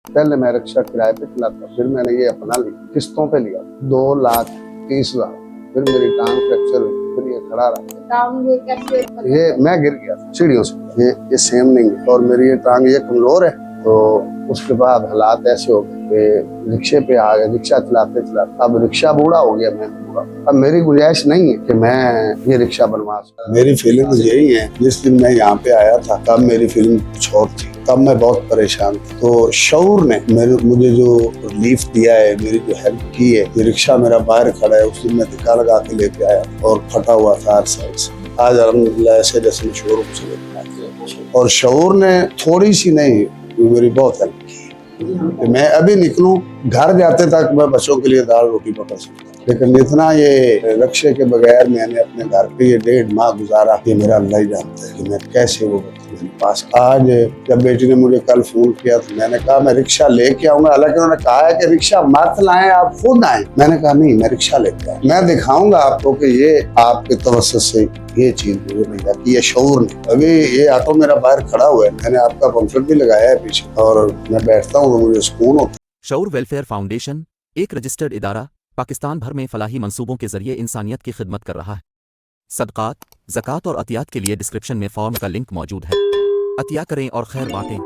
पहले मैं रिक्शा किराए पे चलाता, फिर मैंने ये अपना लिया, किस्तों पे लिया 2,30,000। फिर मेरी टांग फ्रैक्चर हुई, फिर ये खड़ा रहा। टांग ये कैसे? ये मैं गिर गया सीढ़ियों से, ये सेम नहीं है और मेरी ये टांग ये कमजोर है। तो उसके बाद हालात ऐसे हो गए कि रिक्शे पे आ गए, रिक्शा चलाते चलाते अब रिक्शा बूढ़ा हो गया, मैं बूढ़ा। अब मेरी गुंजाइश नहीं है कि मैं ये रिक्शा बनवा सकूं। मेरी फीलिंग यही है, जिस दिन मैं यहाँ पे आया था तब मेरी फीलिंग कुछ और थी, तब मैं बहुत परेशान था। तो शऊर ने मुझे जो रिलीफ दिया है, मेरी जो हेल्प की है, ये रिक्शा मेरा बाहर खड़ा है, उस दिन मैं धक्का लगा के लेके आया और फटा हुआ था हर साइड से। आज अल्हम्दुलिल्लाह ऐसे जैसे मैं शोरूम से लेके आया, और शऊर ने थोड़ी सी नहीं मेरी बहुत हेल्प की कि मैं अभी निकलूं, घर जाते तक मैं बच्चों के लिए दाल रोटी पका सकता, लेकिन इतना ये रिक्शे के बगैर मैंने अपने घर पे ये 1.5 माह गुजारा, ये मेरा अल्लाह ही जानता है कि मैं कैसे वो मेरे पास। आज जब बेटी ने मुझे कल फोन किया तो मैंने कहा मैं रिक्शा लेके आऊंगा, हालांकि उन्होंने कहा है कि रिक्शा मत लाएं, आप खुद आए। मैंने कहा नहीं, मैं रिक्शा लेके आया, मैं दिखाऊंगा आपको कि ये आपके तवज्जुह से ये चीज मुझे मिल जाती है शऊर ने। अभी ये ऑटो मेरा बाहर खड़ा हुआ है, मैंने आपका पंफलेट भी लगाया है पीछे, और मैं बैठता हूँ तो मुझे सुकून होता है। शऊर वेलफेयर फाउंडेशन एक रजिस्टर्ड इदारा पाकिस्तान भर में फलाही मंसूबों के जरिए इंसानियत की खिदमत कर रहा है। सदकात, ज़कात और अतियात के लिए डिस्क्रिप्शन में फॉर्म का लिंक मौजूद है। अतिया करें और खैर बांटें।